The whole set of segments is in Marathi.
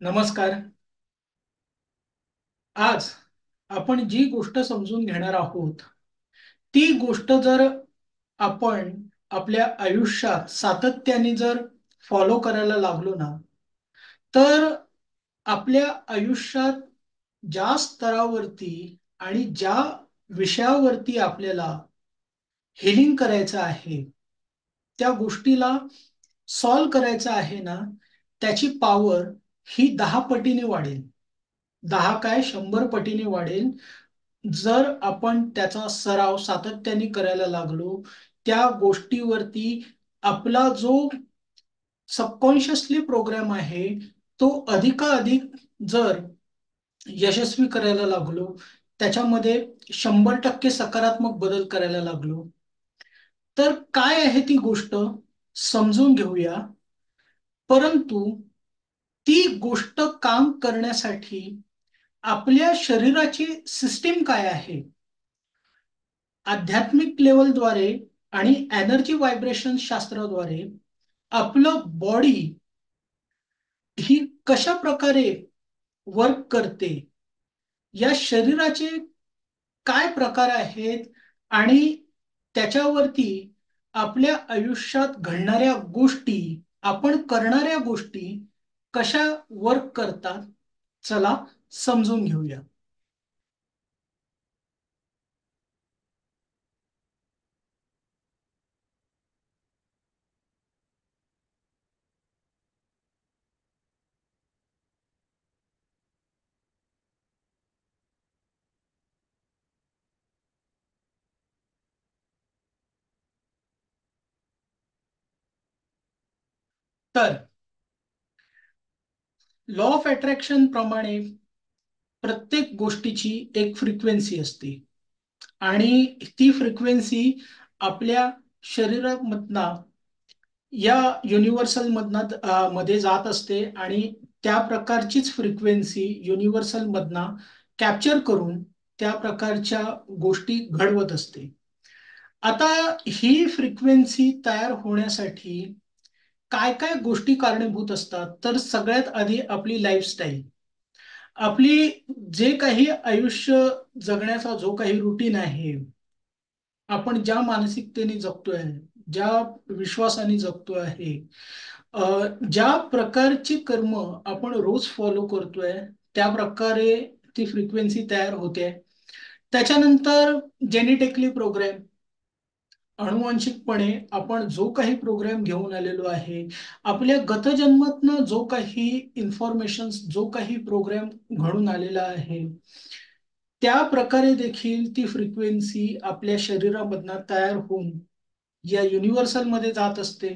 नमस्कार. आज आपण जी गोष्ट समजून घेणार आहोत, ती गोष्ट जर आपण आपल्या आयुष्यात सातत्याने जर फॉलो करायला लागलो ना, तर आपल्या आयुष्यात ज्या स्तरावरती आणि ज्या विषयावरती आपल्याला हेलिंग करायचं आहे, त्या गोष्टीला सॉल्व्ह करायचं आहे ना, त्याची पॉवर ही 10 पटीने वाढेल. 10 काय 100 पटीने वाढेल. जर आपण त्याचा सराव सातत्याने करायला लागलो, त्या गोष्टीवरती आपला जो सबकॉन्शियसली प्रोग्राम आहे, तो अधिकाधिक जर यशस्वी करायला लागलो, त्याच्यामध्ये 100% सकारात्मक बदल करायला लागलो, तर काय आहे ती गोष्ट समजून घेऊया. परंतु ती गोष्ट काम करण्यासाठी आपल्या शरीराची सिस्टीम काय आहे, आध्यात्मिक लेवलद्वारे आणि एनर्जी व्हायब्रेशन शास्त्राद्वारे आपलं बॉडी ही कशा प्रकारे वर्क करते, या शरीराचे काय प्रकार आहेत आणि त्याच्यावरती आपल्या आयुष्यात घडणाऱ्या गोष्टी, आपण करणाऱ्या गोष्टी कशा वर्क करतात, चला समजून घेऊया. तर लॉ ऑफ अट्रॅक्शन प्रमाणे प्रत्येक गोष्टीची एक फ्रिक्वेन्सी असते आणि ती फ्रिक्वेन्सी आपल्या शरीरामधनं या युनिव्हर्सल मधनं मध्ये जात असते आणि त्या प्रकारचीच फ्रिक्वेन्सी युनिव्हर्सल मधनं कॅप्चर करून त्या प्रकारच्या गोष्टी घडवत असते. आता ही फ्रिक्वेन्सी तयार होण्यासाठी काय काय गोष्टी कारणीभूत असतात, तर सगळ्यात आधी आपली लाईफस्टाईल, आपली जे काही आयुष्य जगण्याचा जो काही रुटीन आहे, आपण ज्या मानसिकतेने जगतोय, ज्या विश्वासाने जगतो आहे, ज्या प्रकारची कर्म आपण रोज फॉलो करतोय, त्या प्रकारे ती फ्रिक्वेन्सी तयार होते. त्याच्यानंतर जेनेटिकली प्रोग्राम, अनुवांशिकपणे आपण जो काही प्रोग्राम घेऊन आलेलो आहे, आपल्या गतजन्मातनं जो काही इन्फॉर्मेशन, जो काही प्रोग्राम घडून आलेला आहे, त्या प्रकारे देखील ती फ्रिक्वेन्सी आपल्या शरीरामधनं तयार होऊन या युनिव्हर्सल मध्ये जात असते.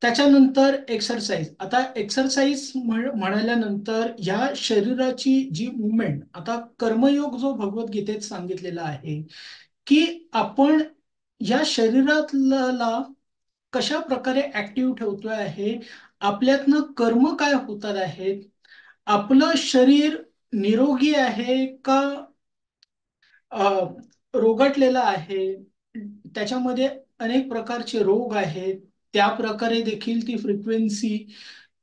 त्याच्यानंतर एक्सरसाइज. आता एक्सरसाइज म्हणाल्यानंतर या शरीराची जी मुवमेंट, आता कर्मयोग जो भगवद्गीतेत सांगितलेला आहे, की आपण या शरीराला कशा प्रकारे ऍक्टिव्ह ठेवतोय आहे, आपल्यातनं कर्म काय होतात आहेत, आपलं शरीर निरोगी आहे का अ, रोगटलेलं आहे, त्याच्यामध्ये अनेक प्रकारचे रोग आहेत, त्या प्रकारे देखील ती फ्रिक्वेन्सी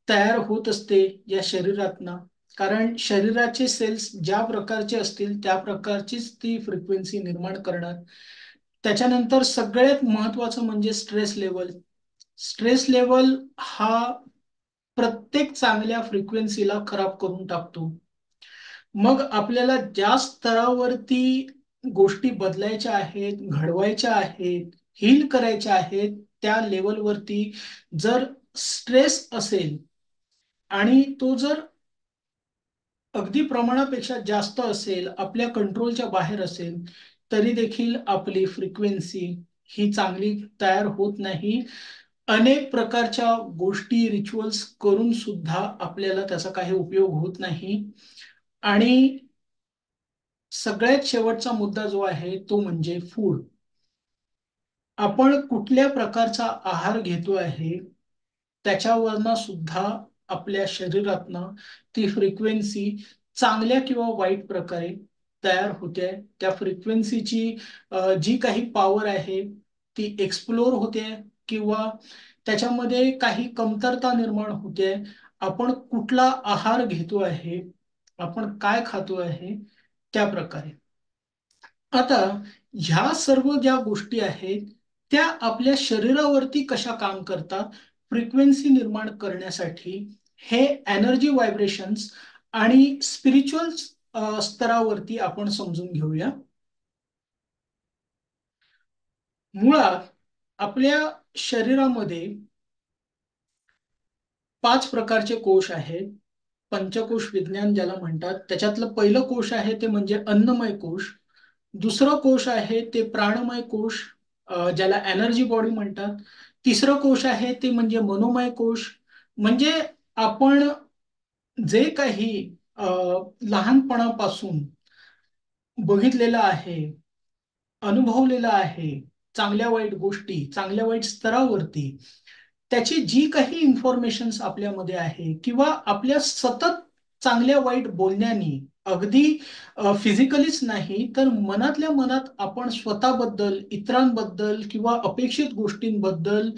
तयार होत असते या शरीरातनं. कारण शरीराचे सेल्स ज्या प्रकारचे असतील त्या प्रकारचीच ती फ्रिक्वेन्सी निर्माण करणार. त्याच्यानंतर सगळ्यात महत्वाचं म्हणजे स्ट्रेस लेवल. स्ट्रेस लेवल हा प्रत्येक चांगल्या फ्रिक्वेन्सीला खराब करून टाकतो. मग आपल्याला ज्या स्तरावरती गोष्टी बदलायच्या आहेत, घडवायच्या आहेत, हील करायच्या आहेत, त्या लेवलवरती जर स्ट्रेस असेल आणि तो जर अगदी प्रमाणापेक्षा जास्त असेल, आपल्या कंट्रोलच्या बाहेर असेल, तरी देखील आपली फ्रिक्वेन्सी ही चांगली तयार होत नाही. अनेक प्रकारच्या गोष्टी, रिच्युअल्स करून सुद्धा आपल्याला त्याचा काही उपयोग होत नाही. आणि सगळ्यात शेवटचा मुद्दा जो आहे तो म्हणजे फूड. आपण कुठल्या प्रकारचा आहार घेतो आहे, त्याच्यावरनं सुद्धा आपल्या शरीरातनं ती फ्रिक्वेन्सी चांगल्या किंवा वाईट प्रकारे तयार होते. त्या फ्रिक्वेन्सीची जी काही पॉवर आहे ती एक्सप्लोर होते किंवा त्याच्यामध्ये काही कमतरता निर्माण होते आपण कुठला आहार घेतो आहे, आपण काय खातो आहे, त्या प्रकारे. आता ह्या सर्व ज्या गोष्टी आहेत त्या आपल्या शरीरावरती कशा काम करतात, फ्रिक्वेन्सी निर्माण करण्यासाठी, हे एनर्जी व्हायब्रेशन्स आणि स्पिरिच्युअल स्तरावरती आपण समजून घेऊया. मुळात आपल्या शरीरामध्ये 5 प्रकारचे कोश आहेत. पंचकोश विज्ञान ज्याला म्हणतात. त्याच्यातलं पहिलं कोश आहे ते म्हणजे अन्नमय कोश. दुसरं कोश आहे ते प्राणमय कोश, ज्याला एनर्जी बॉडी म्हणतात. तिसरं कोश आहे ते म्हणजे मनोमय कोश. म्हणजे आपण जे काही लहानपणापासून बघितलेलं आहे, अनुभवलेलं आहे, चांगल्या वाईट गोष्टी, चांगल्या वाईट स्तरावरती त्याची जी काही इन्फॉर्मेशन्स आपल्यामध्ये आहे किंवा आपल्या सतत चांगल्या वाईट बोलण्यानी, अगदी फिजिकलीच नाही तर मनातल्या मनात आपण स्वतःबद्दल, इतरांबद्दल किंवा अपेक्षित गोष्टींबद्दल,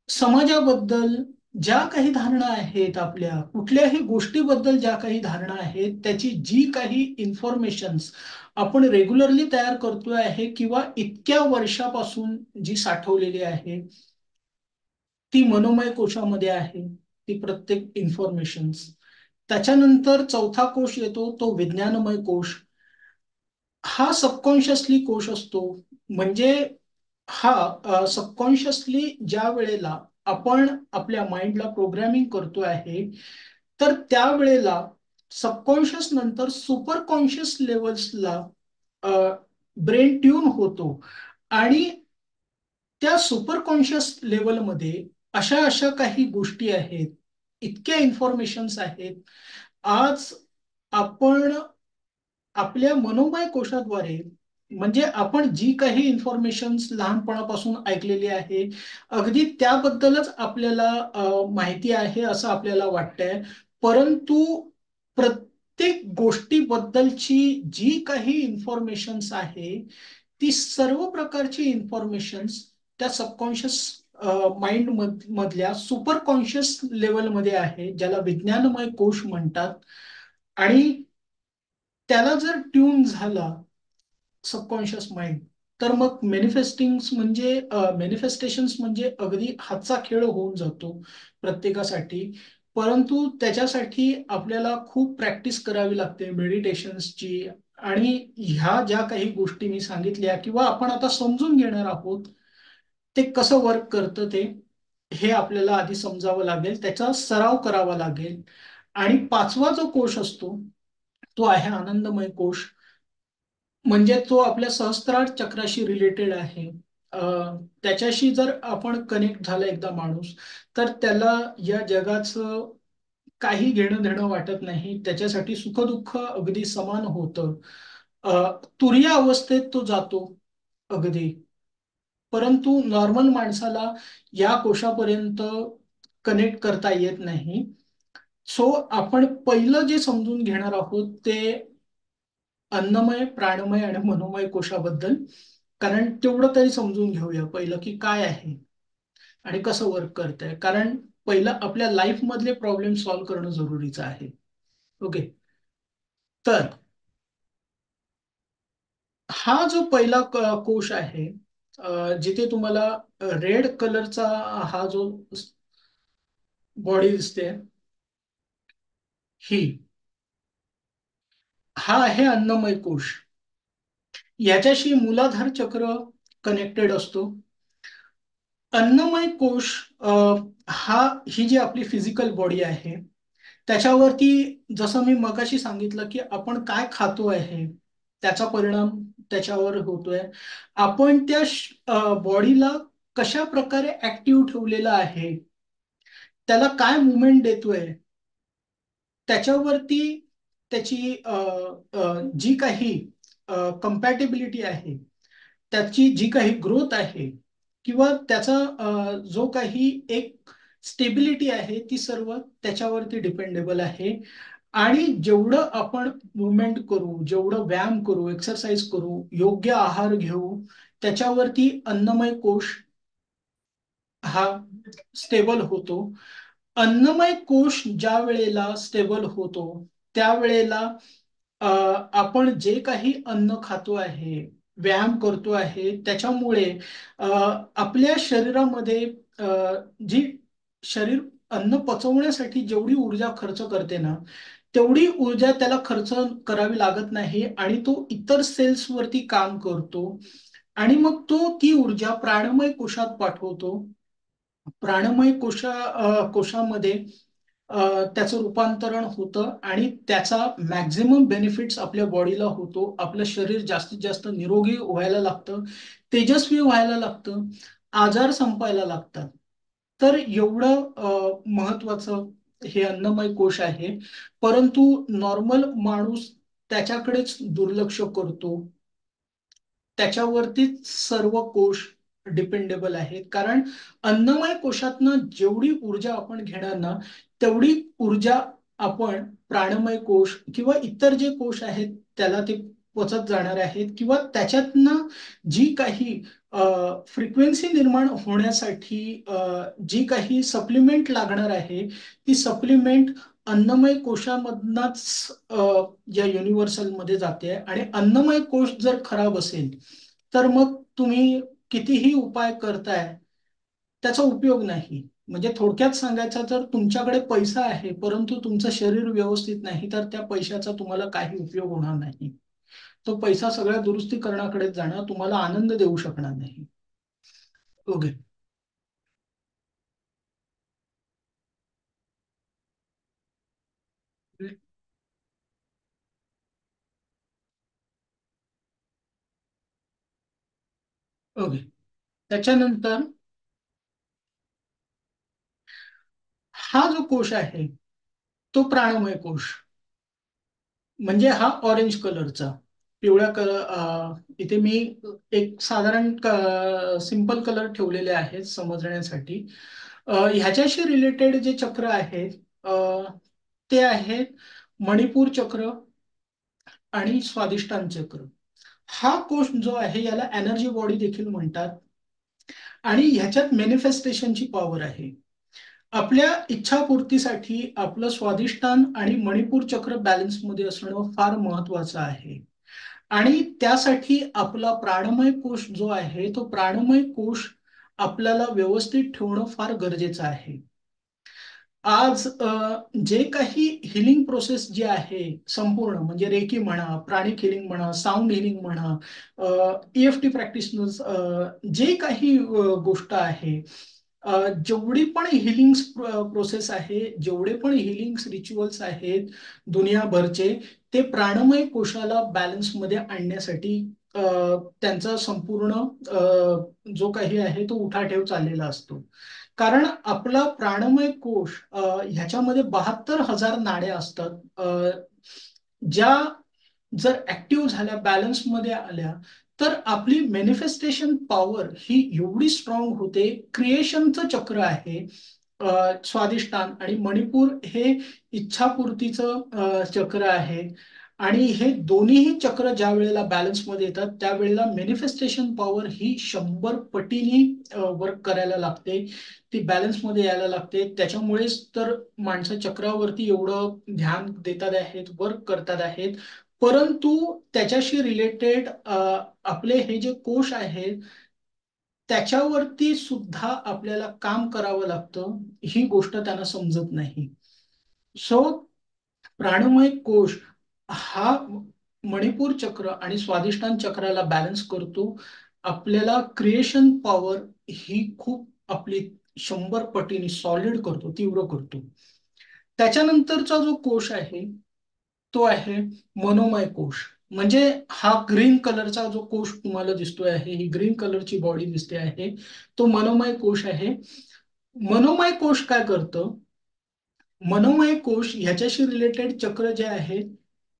समाजाबद्दल ज्या काही धारणा आहेत, आपल्या कुठल्याही गोष्टीबद्दल ज्या काही धारणा आहेत, त्याची जी काही इन्फॉर्मेशन्स आपण रेग्युलरली तयार करतोय आहे किंवा इतक्या वर्षापासून जी साठवलेली आहे, ती मनोमय कोशामध्ये आहे, ती प्रत्येक इन्फॉर्मेशन्स. त्याच्यानंतर चौथा कोश येतो तो विज्ञानमय कोश. हा सबकॉन्शियसली कोश असतो. म्हणजे हा सबकॉन्शियसली ज्या वेळेला आपण आपल्या माइंडला प्रोग्रामिंग करतो आहे, तर त्यावेळेला सबकॉन्शियस नंतर सुपर कॉन्शियस लेवल्सला ब्रेन ट्यून होतो आणि त्या सुपर कॉन्शियस लेवलमध्ये अशा अशा काही गोष्टी आहेत, इतक्या इन्फॉर्मेशन्स आहेत. आज आपण आपल्या मनोमय कोशाद्वारे, म्हणजे आपण जी काही इन्फॉर्मेशन्स लहानपणापासून ऐकलेली आहे, अगदी त्याबद्दलच आपल्याला माहिती आहे असं आपल्याला वाटतंय. परंतु प्रत्येक गोष्टीबद्दलची जी काही इन्फॉर्मेशन्स आहे, ती सर्व प्रकारची इन्फॉर्मेशन्स त्या सबकॉन्शियस माइंड मधल्या सुपर कॉन्शियस लेवलमध्ये आहे, ज्याला विज्ञानमय कोश म्हणतात. आणि त्याला जर ट्यून झाला सबकॉन्शियस माइंड, तर मग मॅनिफेस्टेशन्स म्हणजे अगदी हातचा खेळ होऊन जातो प्रत्येकासाठी. परंतु त्याच्यासाठी आपल्याला खूप प्रॅक्टिस करावी लागते मेडिटेशन्सची. आणि ह्या ज्या काही गोष्टी मी सांगितल्या किंवा आपण आता समजून घेणार आहोत, ते कसं वर्क करतं ते, हे आपल्याला आधी समजावं लागेल, त्याचा सराव करावा लागेल. आणि पाचवा जो कोश असतो तो आहे आनंदमय कोश. म्हणजे तो आपल्या सहस्त्रार चक्राशी रिलेटेड आहे. त्याच्याशी जर आपण कनेक्ट झाला एकदा माणूस, तर त्याला या जगाचं काही घेणं देणं वाटत नाही. त्याच्यासाठी सुखदुःख अगदी समान होतं. तुरीय अवस्थेत तो जातो अगदी. परंतु नॉर्मल माणसाला या कोशापर्यंत कनेक्ट करता येत नाही. सो आपण पहिलं जे समजून घेणार आहोत ते अन्नमय, प्राणमय आणि मनोमय कोशाबद्दल. कारण तेवढं तरी समजून घेऊया पहिलं की काय आहे आणि कसं वर्क करतंय. कारण पहिलं आपल्या लाईफ मधले प्रॉब्लेम सॉल्व्ह करणं जरुरीचं आहे. ओके. तर हा जो पहिला कोश आहे, जिथे तुम्हाला रेड कलरचा हा जो बॉडी दिसते, ही हा आहे अन्नमय कोश. याच्याशी मूलाधार चक्र कनेक्टेड असतो. अन्नमय कोश हा ही जी आपली फिजिकल बॉडी आहे, त्याच्यावरती जसं मी मगाशी सांगितलं की आपण काय खातो आहे त्याचा परिणाम त्याच्यावर होतोय. आपण त्या बॉडीला कशा प्रकारे ऍक्टिव्ह ठेवलेलं आहे, त्याला काय मुवमेंट देतोय, त्याच्यावरती त्याची जी काही कम्पॅटिबिलिटी आहे, त्याची जी काही ग्रोथ आहे किंवा त्याचा जो काही एक स्टेबिलिटी आहे, ती सर्व त्याच्यावरती डिपेंडेबल आहे. आणि जेवढं आपण मुवमेंट करू, जेवढं व्यायाम करू, एक्सरसाइज करू, योग्य आहार घेऊ, त्याच्यावरती अन्नमय कोश हा स्टेबल होतो. अन्नमय कोश ज्या वेळेला स्टेबल होतो त्यावेळेला आपण जे काही अन्न खातो आहे, व्यायाम करतो आहे, त्याच्यामुळे अ, आपल्या शरीरामध्ये अ, जी शरीर अन्न पचवण्यासाठी जेवढी ऊर्जा खर्च करते ना, तेवढी ऊर्जा त्याला खर्च करावी लागत नाही आणि तो इतर सेल्स वरती काम करतो आणि मग तो ती ऊर्जा प्राणमय कोशात पाठवतो. प्राणमय कोशामध्ये त्याचं रूपांतरण होतं आणि त्याचा मॅक्झिमम बेनिफिट्स आपल्या बॉडीला होतो. आपलं शरीर जास्तीत जास्त निरोगी व्हायला लागतं, तेजस्वी व्हायला लागतं, आजार संपायला लागतात. तर एवढं महत्वाचं हे अन्नमय कोश आहे. परंतु नॉर्मल माणूस त्याच्याकडेच दुर्लक्ष करतो. त्याच्यावरतीच सर्व कोश डिपेंडेबल आहेत. कारण अन्नमय कोशातनं जेवढी ऊर्जा आपण घेणार ना, तेवढी ऊर्जा आपण प्राणमय कोश किंवा इतर जे कोश आहेत त्याला ते पचत जाणार आहेत किंवा त्याच्यातनं जी काही फ्रिक्वेन्सी निर्माण होण्यासाठी जी काही सप्लिमेंट लागणार आहे, ती सप्लिमेंट अन्नमय कोशामधनच या युनिव्हर्सल मध्ये जाते आणि अन्नमय कोश जर खराब असेल तर मग तुम्ही कितीही उपाय करताय त्याचा उपयोग नाही. म्हणजे थोडक्यात सांगायचं तर तुमच्याकडे पैसा आहे परंतु तुमचं शरीर व्यवस्थित नाही तर त्या पैशाचा तुम्हाला काही उपयोग होणार नाही. तो पैसा सगळ्या दुरुस्ती करण्याकडे जाणार, तुम्हाला आनंद देऊ शकणार नाही. ओके. ओके. त्याच्यानंतर हा जो कोश आहे तो प्राणमय कोश, म्हणजे हा ऑरेंज कलरचा, पिवळ्या कलर, इथे मी एक साधारण सिंपल कलर ठेवलेले आहेत समजण्यासाठी. ह्याच्याशी रिलेटेड जे चक्र आहेत ते आहेत मणिपूर चक्र आणि स्वादिष्टान चक्र. हा कोश जो आहे याला एनर्जी बॉडी देखील म्हणतात आणि ह्याच्यात मॅनिफेस्टेशनची पॉवर आहे. आपल्या इच्छापूर्तीसाठी आपलं स्वादिष्टान आणि मणिपूर चक्र बॅलन्समध्ये असणं फार महत्वाचं आहे आणि त्यासाठी आपला प्राणमय कोश जो आहे तो प्राणमय कोश आपल्याला व्यवस्थित ठेवणं फार गरजेचं आहे. आज जे काही हिलिंग प्रोसेस जी आहे संपूर्ण, म्हणजे रेकी म्हणा, प्राणिक हिलिंग म्हणा, साऊंड हिलिंग म्हणा, EFT प्रॅक्टिशनर्स, जे काही गोष्ट आहे, जेवढी पण हिलिंग प्रोसेस आहे, जेवढे पण हिलिंग रिच्युअल्स आहेत दुनियाभरचे, ते प्राणमय कोशाला बॅलन्समध्ये आणण्यासाठी अ, त्यांचा संपूर्ण जो काही आहे तो उठाठेव चाललेला असतो. कारण आपला प्राणमय कोश ह्याच्यामध्ये 72,000 नाड्या असतात. ज्या जर ऍक्टिव्ह झाल्या, बॅलन्समध्ये आल्या, तर आपली मॅनिफेस्टेशन पॉवर ही एवढी स्ट्रॉंग होते. क्रिएशनचं चक्र आहे स्वादिष्टान आणि मणिपूर हे इच्छापूर्तीचं चक्र आहे आणि हे दोन्हीही चक्र ज्या वेळेला बॅलन्समध्ये येतात त्यावेळेला मॅनिफेस्टेशन पॉवर ही 100 पटीने वर्क करायला लागते. ती बॅलन्समध्ये यायला लागते. त्याच्यामुळेच तर माणसं चक्रावरती एवढं ध्यान देतात आहेत, वर्क करतात आहेत. परंतु त्याच्याशी रिलेटेड आपले हे जे कोश आहेत त्याच्यावरती सुद्धा आपल्याला काम करावं लागतं. ही गोष्ट त्यांना समजत नाही. सो प्राणमय कोश हा मणिपूर चक्र आणि स्वादिष्टान चक्राला बॅलन्स करतो. आपल्याला क्रिएशन पॉवर ही खूप आपली 100 पटीने सॉलिड करतो, तीव्र करतो. त्याच्यानंतरचा जो कोश आहे तो आहे मनोमय कोश. म्हणजे हा ग्रीन कलरचा जो कोश तुम्हाला दिसतोय आहे, ही ग्रीन कलरची बॉडी दिसते आहे, तो मनोमय कोश आहे. मनोमय कोश काय करतं? मनोमय कोश ह्याच्याशी रिलेटेड चक्र जे आहे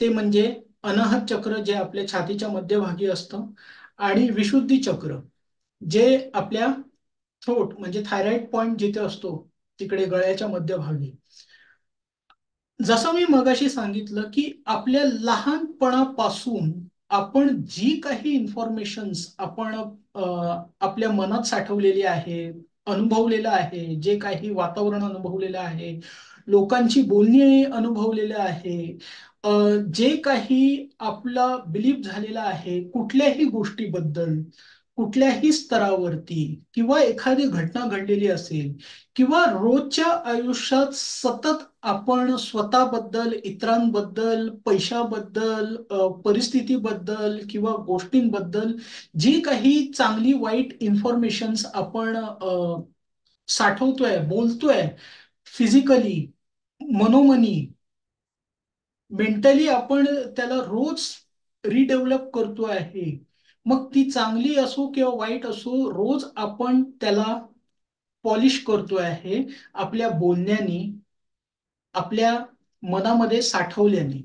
ते म्हणजे अनाहत चक्र जे आपल्या छातीच्या मध्यभागी असतं आणि विशुद्धी चक्र जे आपल्या थ्रोट म्हणजे थायरॉइड पॉइंट जिथे असतो तिकडे गळ्याच्या मध्यभागी. जसं मी मगाशी सांगितलं की आपल्या लहानपणापासून आपण जी काही इन्फॉर्मेशन आपण आपल्या मनात साठवलेली आहे, अनुभवलेलं आहे, जे काही वातावरण अनुभवलेलं आहे, लोकांची बोलणी अनुभवलेलं आहे, अ, जे काही आपला बिलीफ झालेला आहे कुठल्याही गोष्टीबद्दल, कुठल्याही स्तरावरती, किंवा एखादी घटना घडलेली असेल, किंवा रोजच्या आयुष्यात सतत आपण स्वतःबद्दल, इतरांबद्दल, पैशाबद्दल, परिस्थितीबद्दल किंवा गोष्टींबद्दल जी काही चांगली वाईट इन्फॉर्मेशन्स आपण साठवतोय, बोलतोय, फिजिकली, मनोमनी, मेंटली आपण त्याला रोज रिडेव्हलप करतो आहे. मग ती चांगली असो किंवा वाईट असो, रोज आपण त्याला पॉलिश करतो आहे आपल्या बोलण्यानी, आपल्या मनामध्ये साठवल्याने.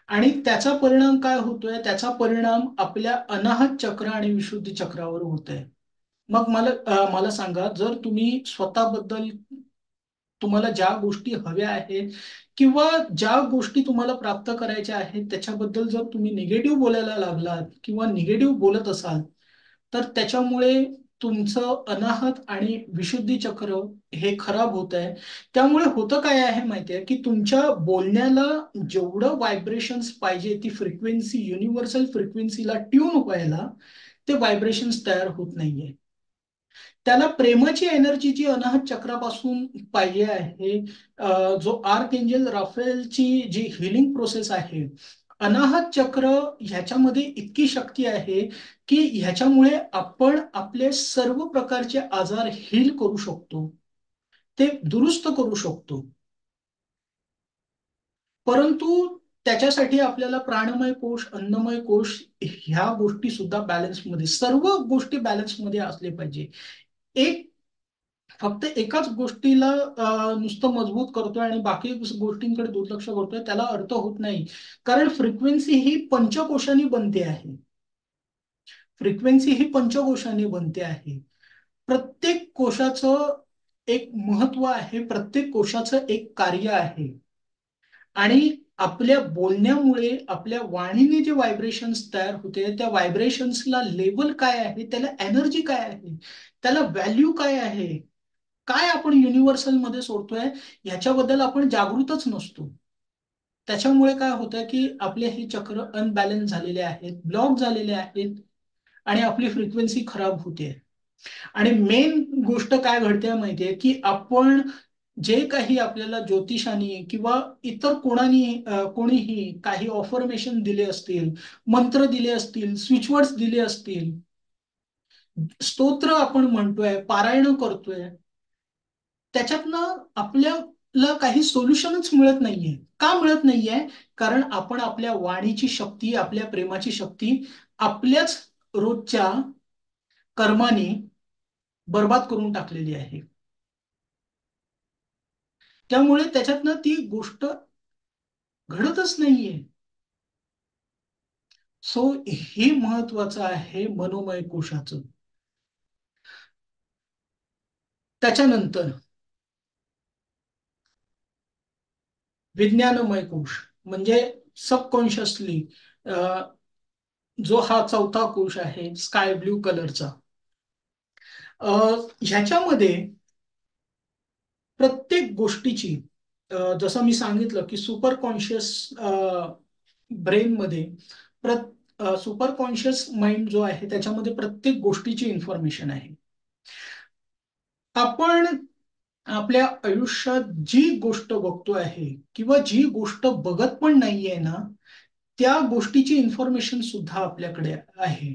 आणि त्याचा परिणाम काय होतोय? त्याचा परिणाम आपल्या अनाहत चक्र आणि विशुद्धी चक्रावर होतोय. मग मला सांगा, जर तुम्ही स्वतःबद्दल, तुम्हाला ज्या गोष्टी हव्या आहेत किंवा ज्या गोष्टी तुम्हाला प्राप्त करायच्या आहेत त्याच्याबद्दल जर तुम्ही निगेटिव्ह बोलायला लागलात किंवा निगेटिव्ह बोलत असाल, तर त्याच्यामुळे तुमचं अनाहत आणि विशुद्धी चक्र हे खराब होत आहे. त्यामुळे होतं काय आहे माहितीये, की तुमच्या बोलण्याला जेवढं व्हायब्रेशन्स पाहिजे, ती फ्रिक्वेन्सी, युनिव्हर्सल फ्रिक्वेन्सीला ट्यून व्हायला, ते व्हायब्रेशन्स तयार होत नाहीये. त्याला प्रेमाची एनर्जी जी अनाहत चक्रापासून पाहिजे आहे, जो आर्क एंजल राफेलची जी हिलिंग प्रोसेस आहे, अनाहत चक्र ह्याच्यामध्ये इतकी शक्ती आहे की ह्याच्यामुळे आपण आपले सर्व प्रकारचे आजार हील करू शकतो, ते दुरुस्त करू शकतो. परंतु त्याच्यासाठी आपल्याला प्राणमय कोश, अन्नमय कोश ह्या गोष्टी सुद्धा बॅलन्समध्ये, सर्व गोष्टी बॅलन्समध्ये असले पाहिजे. एक फक्त एकाच गोष्टीला नुसतं मजबूत करतोय आणि बाकी गोष्टींकडे दुर्लक्ष करतोय, त्याला अर्थ होत नाही. कारण फ्रिक्वेन्सी ही पंचकोशांनी बनते आहे. फ्रिक्वेन्सी ही पंचकोशांनी बनते आहे. प्रत्येक कोशाचं एक महत्व आहे, प्रत्येक कोशाचं एक कार्य आहे. आणि आपल्या बोलण्यामुळे, आपल्या वाणीने जे व्हायब्रेशन्स तयार होते, त्या व्हायब्रेशन्सला लेवल काय आहे, त्याला एनर्जी काय आहे, त्याला व्हॅल्यू काय आहे, काय आपण युनिव्हर्सल मध्ये सोडतोय, ह्याच्याबद्दल आपण जागृतच नसतो. त्याच्यामुळे काय होतं की आपले हे चक्र अनबॅलन्स झालेले आहेत, ब्लॉक झालेले आहेत, आणि आपली फ्रिक्वेन्सी खराब होते. आणि मेन गोष्ट काय घडते माहितीये, की आपण जे काही आपल्याला ज्योतिषाने किंवा इतर कोणीही काही ऑफर्मेशन दिले असतील, मंत्र दिले असतील, स्विचवर्ड्स दिले असतील, स्तोत्र आपण म्हणतोय, पारायण करतोय, त्याच्यातनं आपल्याला काही सोल्युशनच मिळत नाहीये. का मिळत नाहीये? कारण आपण आपल्या वाणीची शक्ती, आपल्या प्रेमाची शक्ती आपल्याच रोजच्या कर्माने बर्बाद करून टाकलेली आहे. त्यामुळे त्याच्यातनं ती गोष्ट घडतच नाहीये. सो हे महत्वाचं आहे मनोमय कोशाचं. त्याच्यानंतर विज्ञानमय कोश, म्हणजे सबकॉन्शियसली, जो हा चौथा कोश आहे स्काय ब्ल्यू कलरचा, ह्याच्यामध्ये प्रत्येक गोष्टीची, जसं मी सांगितलं की सुपर कॉन्शियस ब्रेन मध्ये, सुपर कॉन्शियस माइंड जो आहे त्याच्यामध्ये प्रत्येक गोष्टीची इन्फॉर्मेशन आहे. आपण आपल्या आयुष्यात जी गोष्ट बघतो आहे किंवा जी गोष्ट बघत पण नाहीये ना, त्या गोष्टीची इन्फॉर्मेशन सुद्धा आपल्याकडे आहे.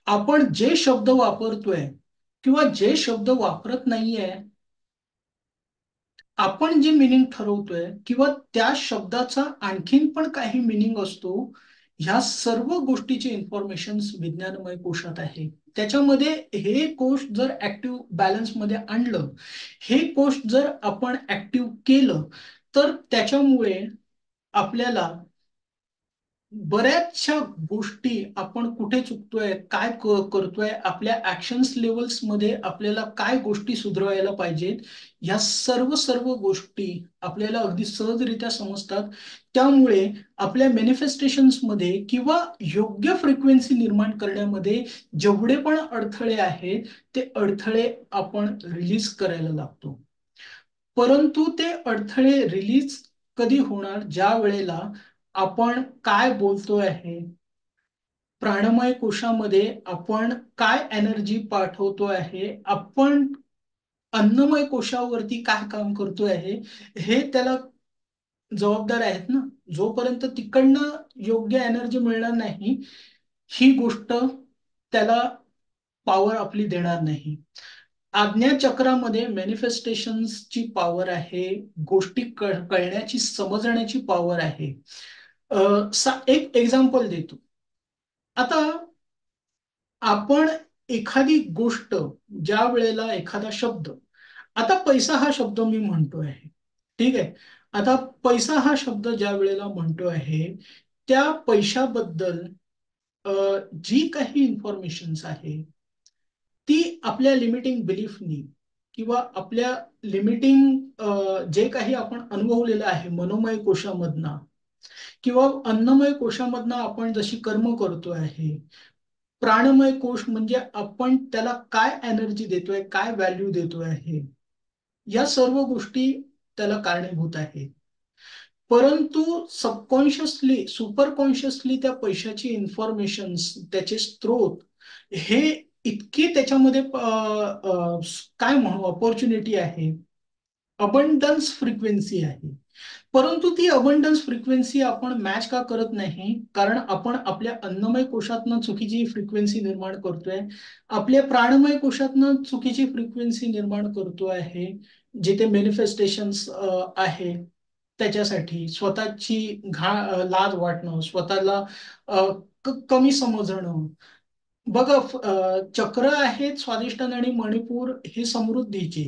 आपण जे शब्द वापरतोय किंवा जे शब्द वापरत नाहीये, आपण जे मिनिंग ठरवतोय किंवा त्या शब्दाचा आणखीन पण काही मिनिंग असतो, ह्या सर्व गोष्टीची इन्फॉर्मेशन विज्ञानमय कोशात आहे. त्याच्यामध्ये हे कोश जर ऍक्टिव्ह बॅलन्स मध्ये आणलं, हे कोश जर आपण ऍक्टिव्ह केलं, तर त्याच्यामुळे आपल्याला बऱ्याचशा गोष्टी आपण कुठे चुकतोय, काय करतोय, आपल्या ऍक्शन्स लेवल्स मध्ये आपल्याला काय गोष्टी सुधारायला पाहिजेत, ह्या सर्व सर्व गोष्टी आपल्याला अगदी सहजरित्या समजतात. त्यामुळे आपल्या मॅनिफेस्टेशन्स मध्ये किंवा योग्य फ्रिक्वेन्सी निर्माण करण्यामध्ये जेवढे पण अडथळे आहेत, ते अडथळे आपण रिलीज करायला लागतो. परंतु ते अडथळे रिलीज कधी होणार? ज्या वेळेला आपण काय बोलतोय आहे, प्राणमय कोशामध्ये आपण काय एनर्जी पाठवतो आहे, आपण अन्नमय कोशावरती काय काम करतोय आहे, हे त्याला जबाबदार आहेत ना. जोपर्यंत तिकडनं योग्य एनर्जी मिळणार नाही, ही गोष्ट त्याला पॉवर आपली देणार नाही. आज्ञा चक्रामध्ये मॅनिफेस्टेशन्सची पॉवर आहे, गोष्टी कळण्याची, समजण्याची पॉवर आहे. एक एक्झाम्पल देतो. आता आपण एखादी गोष्ट, ज्या वेळेला एखादा शब्द, आता पैसा हा शब्द मी म्हणतो आहे, ठीक आहे. आता पैसा हा शब्द ज्या वेळेला म्हणतो आहे, त्या पैशाबद्दल अ, जी काही इन्फॉर्मेशन्स आहे, ती आपल्या लिमिटिंग बिलीफनी किंवा आपल्या लिमिटिंग जे काही आपण अनुभवलेलं आहे मनोमय कोशामधनं किंवा अन्नमय कोशामधनं आपण जशी कर्म करतो आहे, प्राणमय कोश म्हणजे आपण त्याला काय एनर्जी देतोय, काय व्हॅल्यू देतोय आहे, या सर्व गोष्टी त्याला कारणीभूत आहेत. परंतु सबकॉन्शियसली, सुपर कॉन्शियसली त्या पैशाची इन्फॉर्मेशन, त्याचे स्त्रोत हे इतकी त्याच्यामध्ये काय म्हणू अपॉर्च्युनिटी आहे, अबंडन्स फ्रिक्वेन्सी आहे. परंतु ती अबंडन्स फ्रिक्वेन्सी आपण मॅच का करत नाही? कारण आपण आपल्या अन्नमय कोशातनं चुकीची फ्रिक्वेन्सी निर्माण करतोय, आपल्या प्राणमय कोशातनं चुकीची फ्रिक्वेन्सी निर्माण करतो आहे. जिथे मॅनिफेस्टेशन्स आहे, त्याच्यासाठी स्वतःची लाज वाटणं, स्वतःला अ, कमी समजणं. बघा, चक्र आहेत स्वादिष्टान आणि मणिपूर हे समृद्धीचे,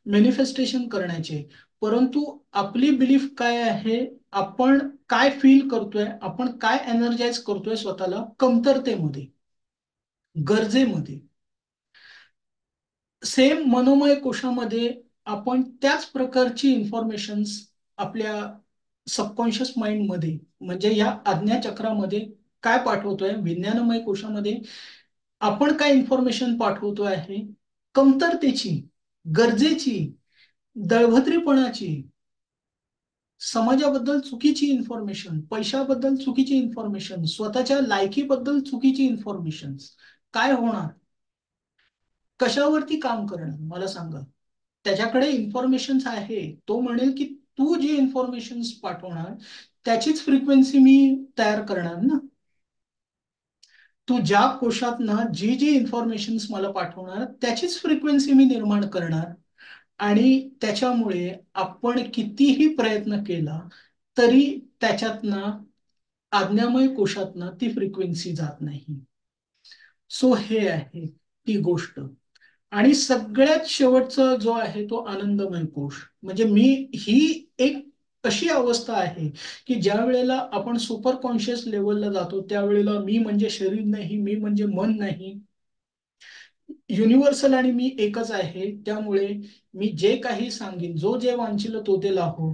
मॅनिफेस्टेशन करण्याचे. परंतु आपली बिलीफ काय आहे, आपण काय फील करतोय, आपण काय एनर्जाइज करतोय स्वतःला कमतरतेमध्ये, गरजेमध्ये. सेम मनोमय कोशामध्ये आपण त्याच प्रकारची इन्फॉर्मेशन्स आपल्या सबकॉन्शियस माइंडमध्ये, म्हणजे या आज्ञा चक्रामध्ये काय पाठवतोय, विज्ञानमय कोशामध्ये आपण काय इन्फॉर्मेशन पाठवतो आहे, कमतरतेची, गरजेची, दळभद्रीपणाची, समाजाबद्दल चुकीची इन्फॉर्मेशन, पैशाबद्दल चुकीची इन्फॉर्मेशन, स्वतःच्या लायकीबद्दल चुकीची इन्फॉर्मेशन. काय होणार? कशावरती काम करणार मला सांगा. त्याच्याकडे इन्फॉर्मेशन आहे, तो म्हणेल की तू जी इन्फॉर्मेशन पाठवणार त्याचीच फ्रिक्वेन्सी मी तयार करणार ना. तू ज्या कोशातनं जी जी इन्फॉर्मेशन मला पाठवणार त्याचीच फ्रिक्वेन्सी मी निर्माण करणार. आणि त्याच्यामुळे आपण कितीही प्रयत्न केला तरी त्याच्यातनं, आज्ञामय कोशातनं ती फ्रिक्वेन्सी जात नाही. सो हे आहे ती गोष्ट. आणि सगळ्यात शेवटचा जो आहे तो आनंदमय कोश. म्हणजे ही एक अशी अवस्था आहे की ज्या वेळेला आपण सुपर कॉन्शियस लेवलला जातो, त्यावेळेला मी म्हणजे शरीर नाही, मी म्हणजे मन नाही, युनिव्हर्सल आणि मी एकच आहे. त्यामुळे मी जे काही सांगेन, जो जे वांछिल तो ते लाहो,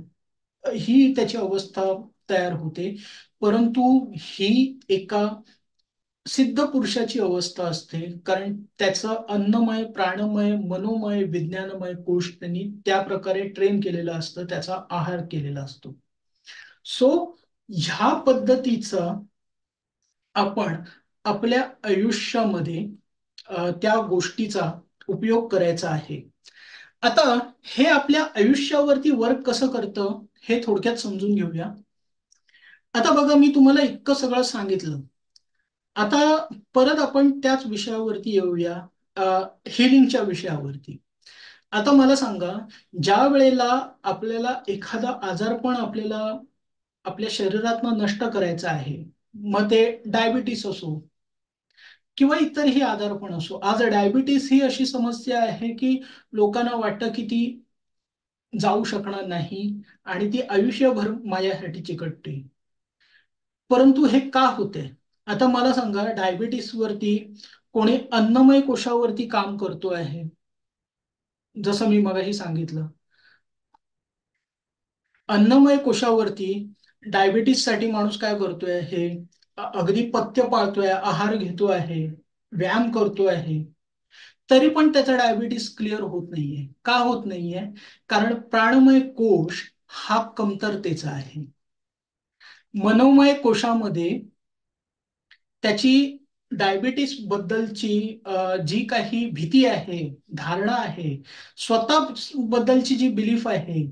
ही त्याची अवस्था तयार होते. परंतु ही एका सिद्ध पुरुषाची अवस्था असते, कारण त्याचं अन्नमय, प्राणमय, मनोमय, विज्ञानमय कोश त्यांनी त्या प्रकारे ट्रेन केलेलं असतं, त्याचा आहार केलेला असतो. सो ह्या पद्धतीचा आपण आपल्या आयुष्यामध्ये त्या गोष्टीचा उपयोग करायचा आहे. आता हे आपल्या आयुष्यावरती वर्क कसं करतं हे थोडक्यात समजून घेऊया. आता बघा, मी तुम्हाला इतकं सगळं सांगितलं. आता परत आपण त्याच विषयावरती येऊया, हिलिंगच्या विषयावरती. आता मला सांगा, ज्या वेळेला आपल्याला एखादा आजारपण आपल्याला आपल्या शरीरातनं नष्ट करायचं आहे, मग ते डायबिटीस असो किंवा इतरही आजारपण असो. आज डायबिटीस ही अशी समस्या आहे की लोकांना वाटतं की ती जाऊ शकणार नाही आणि ती आयुष्यभर माझ्यासाठी चिकटते. परंतु हे का होते? आता मला सांगा, डायबिटीस वरती कोणी अन्नमय कोशावरती काम करतो आहे, जसं मी मगाशी सांगितलं. अन्नमय कोशावरती डायबिटीस साठी माणूस काय करतोय, हे अगदी पथ्य पाळतोय, आहार घेतो आहे, व्यायाम करतो आहे, तरी पण त्याचा डायबिटीस क्लिअर होत नाहीये. का होत नाहीये? कारण प्राणमय कोश हा कमतरतेचा आहे. मनोमय कोशामध्ये त्याची डायबिटीस बद्दलची जी काही भीती आहे, धारणा आहे, स्वतः बद्दलची जी बिलीफ आहे,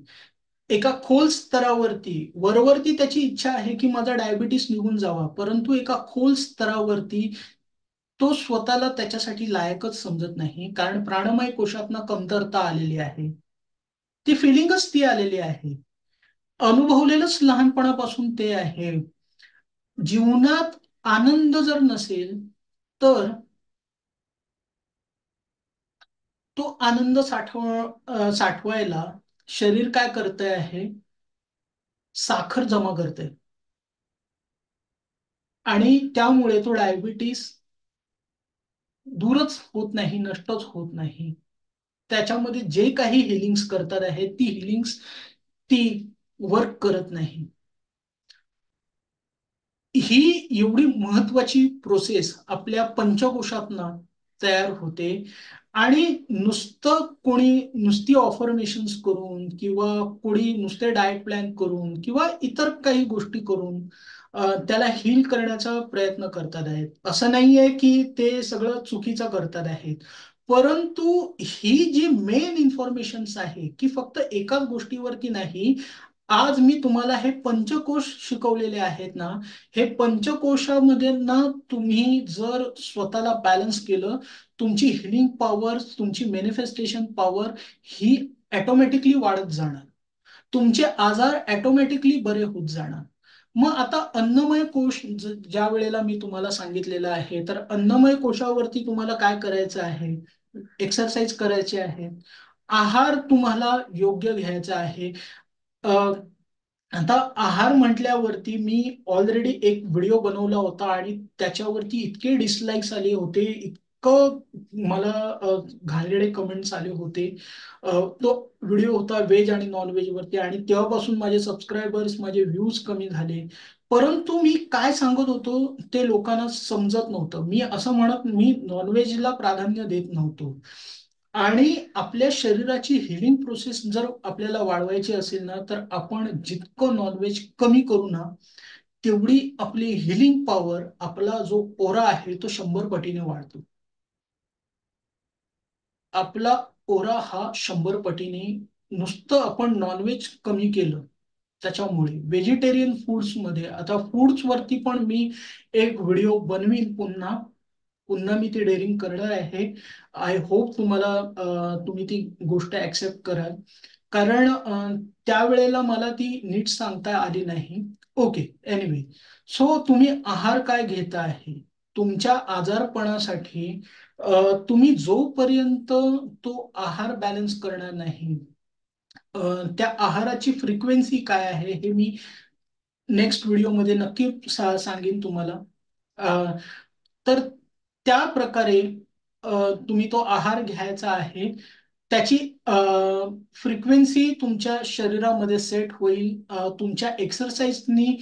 एका खोल स्तरावरती, वरवरती त्याची इच्छा आहे की माझा डायबिटीस निघून जावा, परंतु एका खोल स्तरावरती तो स्वतःला त्याच्यासाठी लायकच समजत नाही, कारण प्राणमय कोशातनं कमतरता आलेली आहे. ती फिलिंगच ती आलेली आहे. अनुभवलेलंच लहानपणापासून ते आहे. जीवनात आनंद जर नसेल, तर तो आनंद साठवायला शरीर काय करतंय आहे, साखर जमा करते, आणि त्यामुळे तो डायबिटीस दूरच होत नाही, नष्टच होत नाही. त्याच्यामध्ये जे काही हिलिंग्स करतात आहे, ती हिलिंग्स ती वर्क करत नाही. ही एवढी महत्वाची प्रोसेस आपल्या पंचकोशातनं तयार होते, आणि नुसती ऑफर्मेशन्स करून, किंवा कोणी नुसते डाएट प्लॅन करून, किंवा इतर काही गोष्टी करून त्याला हील करण्याचा प्रयत्न करतात आहेत. असं नाहीये की ते सगळं चुकीचं करतात आहेत, परंतु ही जी मेन इन्फॉर्मेशन्स आहे की फक्त एकाच गोष्टीवरती नाही. आज मी तुम्हाला हे पंचकोश शिकवलेले आहेत ना, हे पंचकोशामध्ये ना तुम्ही जर स्वतःला बॅलन्स केलं, तुमची हिलिंग पॉवर, तुमची मॅनिफेस्टेशन पॉवर ही ऑटोमॅटिकली वाढत जाणार. तुमचे आजार ऑटोमॅटिकली बरे होत जाणार. मग आता अन्नमय कोश ज्या वेळेला मी तुम्हाला सांगितलेलं आहे, तर अन्नमय कोशावरती तुम्हाला काय करायचं आहे? एक्सरसाइज करायची आहे, आहार तुम्हाला योग्य घ्यायचा आहे. आता आहार म्हटल्यावरती मी ऑलरेडी एक व्हिडिओ बनवला होता, आणि त्याच्यावरती इतके डिसलाईक्स आले होते, इतकं मला घाणेरडे कमेंट्स आले होते. तो व्हिडिओ होता व्हेज आणि नॉन व्हेज वरती, आणि तेव्हापासून माझे सबस्क्रायबर्स, माझे व्ह्यूज कमी झाले. परंतु मी काय सांगत होतो ते लोकांना समजत नव्हतं. मी असं म्हणत, मी नॉनव्हेजला प्राधान्य देत नव्हतो. आणि आपल्या शरीराची हिलिंग प्रोसेस जर आपल्याला वाढवायची असेल ना, तर आपण जितकं नॉनव्हेज कमी करू ना, तेवढी आपली हिलिंग पॉवर, आपला जो ओरा आहे तो 100 पटीने वाढतो. आपला ओरा हा 100 पटीने, नुसतं आपण नॉनव्हेज कमी केलं त्याच्यामुळे. व्हेजिटेरियन फूड्स मध्ये, आता फूड्स वरती पण मी एक व्हिडिओ बनवीन पुन्हा. पुन्हा मी ती डेअरिंग करणार आहे. आय होप तुम्ही ती गोष्ट ऍक्सेप्ट कराल, कारण त्यावेळेला मला ती नीट सांगता आली नाही. Okay, anyway. सो तुम्ही आहार काय घेता आहे तुमच्या आजारपणासाठी? तुम्ही जोपर्यंत तो आहार बॅलन्स करणार नाही, त्या आहाराची फ्रिक्वेन्सी काय आहे हे मी नेक्स्ट व्हिडिओमध्ये नक्की सांगेन तुम्हाला. तर त्या प्रकारे तुम्ही तो आहार घ्यायचा आहे. त्याची फ्रिक्वेन्सी तुमच्या शरीरामध्ये सेट होईल. तुमच्या एक्सरसाइजनी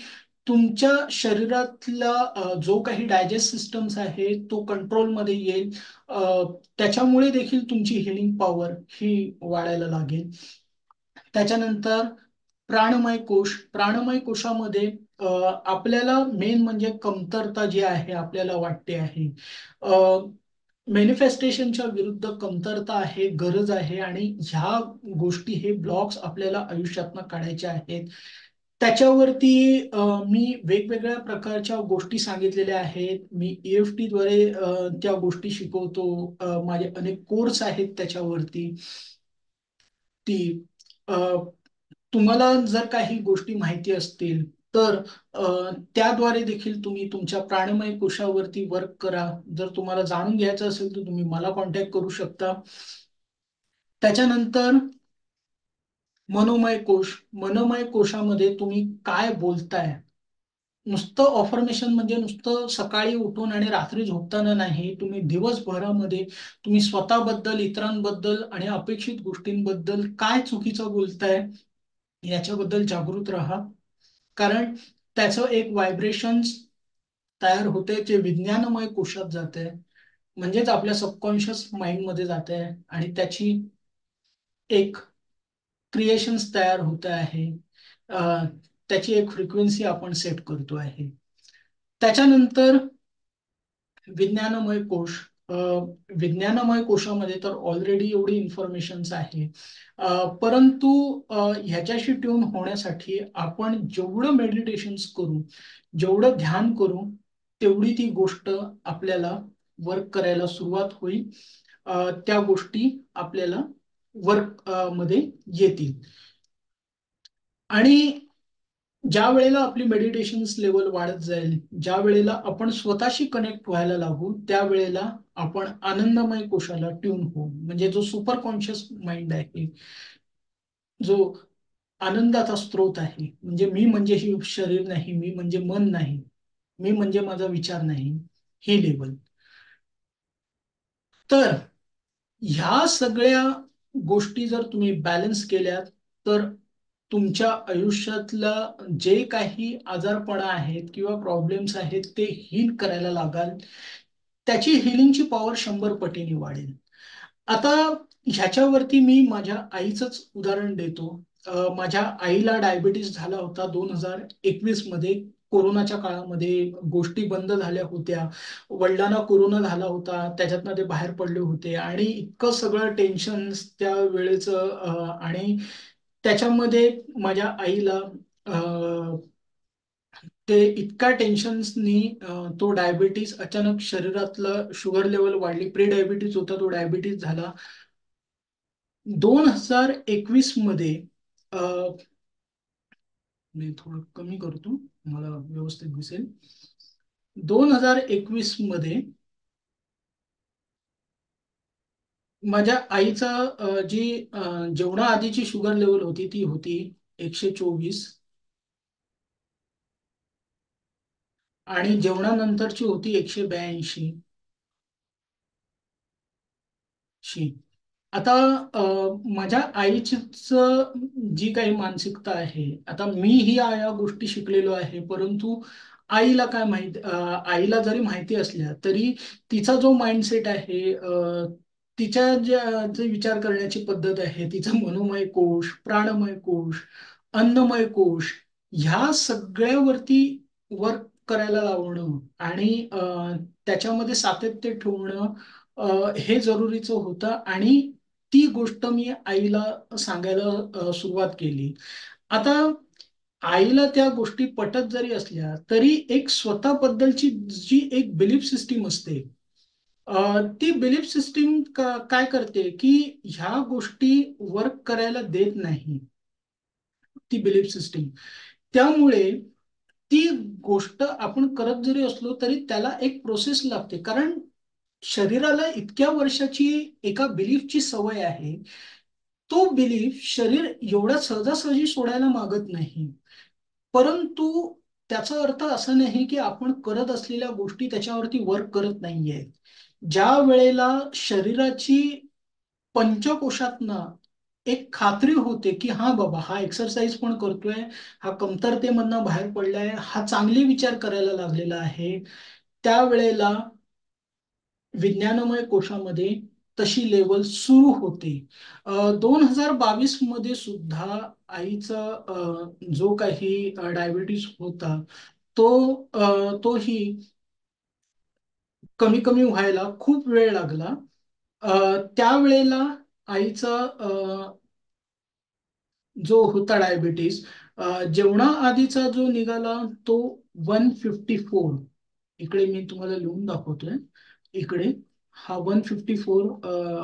तुमच्या शरीरातला जो काही डायजेस्ट सिस्टम्स आहे तो कंट्रोलमध्ये येईल. त्याच्यामुळे देखील तुमची हिलिंग पॉवर ही वाढायला लागेल. त्याच्यानंतर प्राणमय कोशामध्ये आपल्याला मेन म्हणजे कमतरता जी आहे आपल्याला वाटते आहे, मॅनिफेस्टेशनच्या विरुद्ध कमतरता आहे, गरज आहे, आणि ह्या गोष्टी, हे ब्लॉक्स आपल्याला आयुष्यातनं काढायचे आहेत. त्याच्यावरती मी वेगवेगळ्या प्रकारच्या गोष्टी सांगितलेल्या आहेत. मी EFT द्वारे त्या गोष्टी शिकवतो. माझे अनेक कोर्स आहेत त्याच्यावरती. ती अ, तुम्हाला जर काही गोष्टी माहिती असतील, तर त्याद्वारे देखील तुम्ही तुमच्या प्राणमय कोशावरती वर्क करा. जर तुम्हाला जाणून घ्यायचं असेल तर तुम्ही मला कॉन्टॅक्ट करू शकता. त्याच्यानंतर मनोमय कोशामध्ये तुम्ही काय बोलताय, नुसतं ऑफर्मेशन म्हणजे नुसतं सकाळी उठून आणि रात्री झोपताना नाही, तुम्ही दिवसभरामध्ये तुम्ही स्वतःबद्दल, इतरांबद्दल आणि अपेक्षित गोष्टींबद्दल काय चुकीचं बोलताय याच्याबद्दल जागृत राहा. कारण त्याचं एक व्हायब्रेशन्स तयार होते, जे विज्ञानमय कोशात जाते, म्हणजेच आपल्या सबकॉन्शियस माइंड मध्ये जाते आणि त्याची एक क्रिएशन्स तयार होत आहे. अ, त्याची एक फ्रिक्वेन्सी आपण सेट करतो आहे. त्याच्यानंतर विज्ञानमय कोश. अ, विज्ञानमय कोशामध्ये तर ऑलरेडी एवढी इन्फॉर्मेशन्स आहे. परंतु ह्याच्याशी ट्यून होण्यासाठी आपण जेवढं मेडिटेशन्स करू, जेवढं ध्यान करू, तेवढी ती गोष्ट आपल्याला वर्क करायला सुरुवात होईल. त्या गोष्टी आपल्याला वर्क मध्ये येतील. आणि ज्या वेळेला आपली मेडिटेशन्स लेवल वाढत जाईल, ज्या वेळेला आपण स्वतःशी कनेक्ट व्हायला लागू, त्यावेळेला आपण आनंदमय कोशाला ट्यून होऊ. म्हणजे जो सुपर कॉन्शियस माइंड आहे, जो आनंदाचा स्रोत आहे, म्हणजे मी म्हणजे ही शरीर नाही, मी म्हणजे मन नाही, मी म्हणजे माझा विचार नाही, ही लेवल. तर ह्या सगळ्या गोष्टी जर तुम्ही बॅलन्स केल्यात, तर तुमच्या आयुष्यातला जे काही आजारपणा आहेत किंवा प्रॉब्लेम्स आहेत ते हील करायला लागाल. त्याची हिलिंगची पॉवर 100 पटीने वाढेल. आता ह्याच्यावरती मी माझ्या आईचंच उदाहरण देतो. माझ्या आईला डायबिटीस झाला होता 2021 मध्ये. कोरोनाच्या काळामध्ये गोष्टी बंद झाल्या होत्या. वडिलांना कोरोना झाला होता, त्याच्यातनं ते बाहेर पडले होते आणि इतकं सगळं टेन्शन त्या वेळेचं. आणि त्याच्यामध्ये माझ्या आईला ते इतका टेन्शन्सनी तो डायबिटीस अचानक शरीरातलं शुगर लेवल वाढली. प्री डायबिटीज होता, तो डायबिटीज झाला 2021 मध्ये. अ, मी थोडं कमी करतो, मला व्यवस्थित दिसेल. 2021 मध्ये माझ्या आईचा जी जेवणा आधीची शुगर लेवल होती ती होती 124, आणि जेवणानंतरची होती 182 शी. आता माझ्या आईचीच जी काही मानसिकता आहे, आता मी ही या गोष्टी शिकलेलो आहे, परंतु आईला काय माहित. आईला जरी माहिती असल्या तरी तिचा जो माइंडसेट आहे, तिच्या जे विचार करण्याची पद्धत आहे, तिचा मनोमय कोश, प्राणमय कोश, अन्नमय कोश, ह्या सगळ्यावरती वर्क करायला लावणं आणि त्याच्यामध्ये सातत्य ठेवणं हे जरुरीचं होतं. आणि ती गोष्ट मी आईला सांगायला सुरुवात केली. आता आईला त्या गोष्टी पटत जरी असल्या तरी एक स्वतःबद्दलची जी एक बिलीफ सिस्टीम असते, ती बिलीफ सिस्टीम काय करते की ह्या गोष्टी वर्क करायला देत नाही, ती बिलीफ सिस्टीम. त्यामुळे ती गोष्ट आपण करत जरी असलो तरी त्याला एक प्रोसेस लागते. कारण शरीराला इतक्या वर्षाची एका बिलीफची सवय आहे. तो बिलीफ शरीर एवढ्या सहजासहजी सोडायला मागत नाही. परंतु त्याचा अर्थ असा नाही की आपण करत असलेल्या गोष्टी त्याच्यावरती वर्क करत नाहीये. ज्या वेळेला शरीराची पंचकोशातनं एक खात्री होते की हा बाबा, हा एक्सरसाइज पण करतोय, हा कमतरतेमधनं बाहेर पडलाय, हा चांगले विचार करायला लागलेला आहे, त्यावेळेला विज्ञानमय कोशामध्ये तशी लेवल सुरू होते. 2022 मध्ये सुद्धा आईचा जो काही डायबिटीस होता, तो तोही कमी कमी व्हायला खूप वेळ लागला. त्यावेळेला आईचा जो होता डायबिटीस, जेवणा आधीचा जो निघाला तो 154. इकडे मी तुम्हाला लिहून दाखवतोय. इकडे हा 154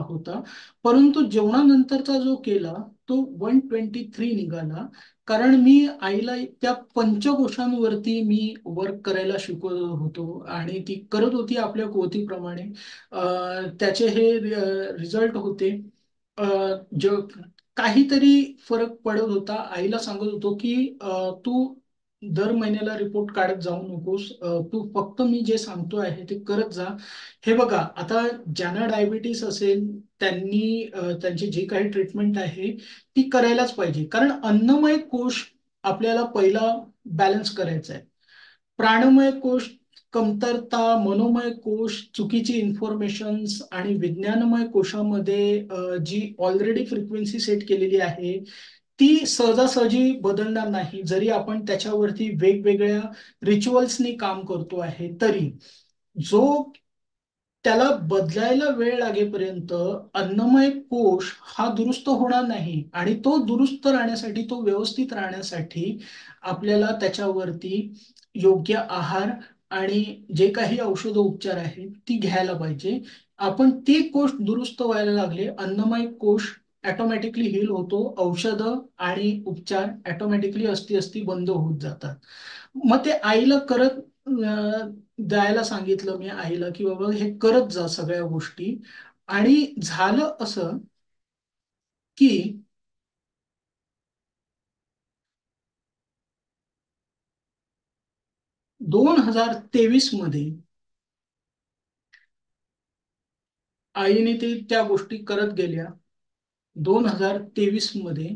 होता. परंतु जेवणानंतरचा जो केला तो 123 निघाला. कारण मी आईला त्या पंचकोशांवरती मी वर्क करायला शिकवत होतो आणि ती करत होती आपल्या कृतीप्रमाणे. त्याचे हे रिझल्ट होते. जो काहीतरी फरक पडत होता. आईला सांगत होतो की तू दर महिन्याला रिपोर्ट काढत जाऊ नकोस. तू फक्त मी जे सांगतो आहे ते करत जा. हे बघा, आता ज्यांना डायबिटीस असेल त्यांनी त्यांची जी काही ट्रीटमेंट आहे ती करायलाच पाहिजे, कारण अन्नमय कोश आपल्याला पहिला बॅलन्स करायचा आहे. प्राणमय कोश कमतरता, मनोमय कोश चुकीची इन्फॉर्मेशन्स आणि विज्ञानमय कोशामध्ये जी ऑलरेडी फ्रिक्वेन्सी सेट केलेली आहे ती सहजासहजी बदलणार नाही. जरी आपण त्याच्यावरती वेगवेगळ्या रिच्युअल्सनी काम करतो आहे तरी जो त्याला बदलायला वेळ लागेपर्यंत अन्नमय कोश हा दुरुस्त होणार नाही. आणि तो दुरुस्त राहण्यासाठी, तो व्यवस्थित राहण्यासाठी आपल्याला त्याच्यावरती योग्य आहार आणि जे काही औषधोपचार आहेत ती घ्यायला पाहिजे. आपण ते कोश दुरुस्त व्हायला लागले, अन्नमय कोश ऑटोमॅटिकली हील होतो, औषधं आणि उपचार ऑटोमॅटिकली असती असती बंद होत जातात. मग ते आईला करत द्यायला सांगितलं मी आईला, की बाबा हे करत जा सगळ्या गोष्टी. आणि झालं असं की 2023 मध्ये आईने ते त्या गोष्टी करत गेल्या. 2023 मध्ये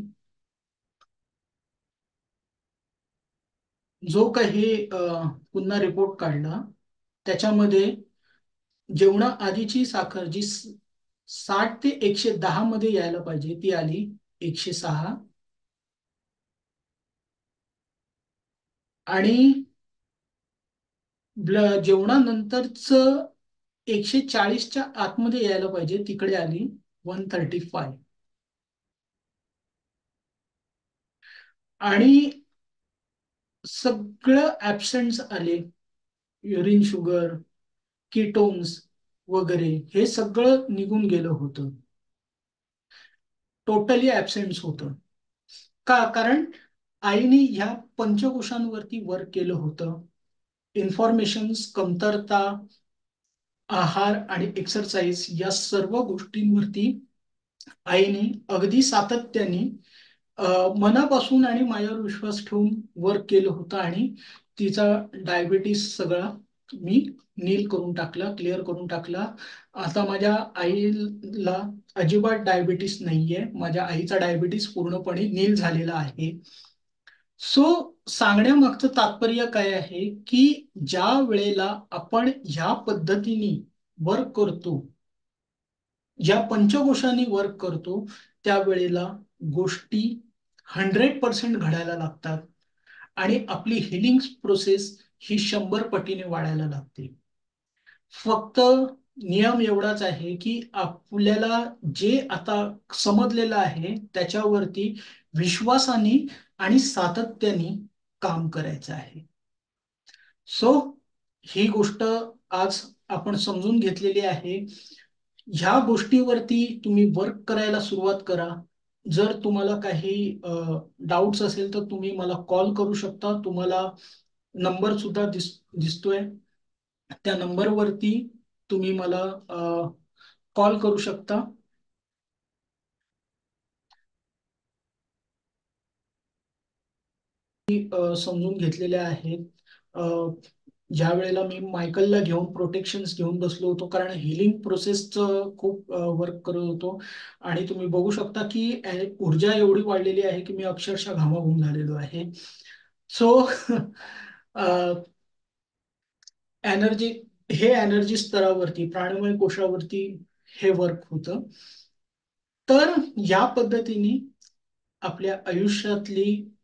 जो काही पुन्हा रिपोर्ट काढला त्याच्यामध्ये जेवणा आधीची साखर जी 60 ते 110 मध्ये यायला पाहिजे ती आली 106. आणि जेवणानंतरच 140च्या आतमध्ये यायला पाहिजे तिकडे आली 135. आणि सगळं ऍबसेंट्स आले, युरिन शुगर, कीटोन्स वगैरे हे सगळं निघून गेलं होतं. टोटली ऍबसेंट्स होतं. का? कारण आईने ह्या पंचकोशांवरती वर्क केलं होतं. इन्फॉर्मेशन्स, कमतरता, आहार आणि एक्सरसाइज या सर्व गोष्टींवरती आईने अगदी सातत्याने मनापासून आणि माझ्यावर विश्वास ठेवून वर्क केलं होतं. आणि तिचा डायबिटीस सगळा मी नील करून टाकला, क्लिअर करून टाकला. आता माझ्या आईला अजिबात डायबिटीस नाहीये. माझ्या आईचा डायबिटीस पूर्णपणे नील झालेला आहे. सो सांगण्यामागचं तात्पर्य काय आहे की ज्या वेळेला आपण ह्या पद्धतीने वर्क करतो, ज्या पंचकोशांनी वर्क करतो, त्यावेळेला गोष्टी 100% घडायला लागतात आणि आपली हिलिंग प्रोसेस ही 100 पटीने वाढायला लागते. फक्त नियम एवढाच आहे की आपल्याला जे आता समजलेलं आहे त्याच्यावरती विश्वासाने आणि सातत्याने काम करायचं आहे. सो ही गोष्ट आज आपण समजून घेतलेली आहे. ह्या गोष्टीवरती तुम्ही वर्क करायला सुरुवात करा. जर तुम्हाला काही डाऊट्स असेल तर तुम्ही मला कॉल करू शकता. तुम्हाला नंबर सुद्धा दिसतोय, त्या नंबरवरती तुम्ही मला कॉल करू शकता. समजून घेतलेल्या आहेत. ज्या वेळेला मी मायकलला घेऊन प्रोटेक्शन्स घेऊन बसलो होतो, कारण हिलिंग प्रोसेसचं खूप वर्क करत होतो. आणि तुम्ही बघू शकता की ऊर्जा एवढी वाढलेली आहे की मी अक्षरशः घामाघूम झालेलो आहे. सो एनर्जी, हे एनर्जी स्तरावरती, प्राणमय कोशावरती हे वर्क होतं. तर या पद्धतीने आपल्या आयुष्यातली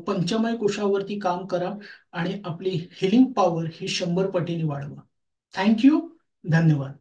पंचमय कोशावरती काम करा आणि आपली हिलिंग पॉवर ही 100 पटीने वाढवा. थँक्यू. धन्यवाद.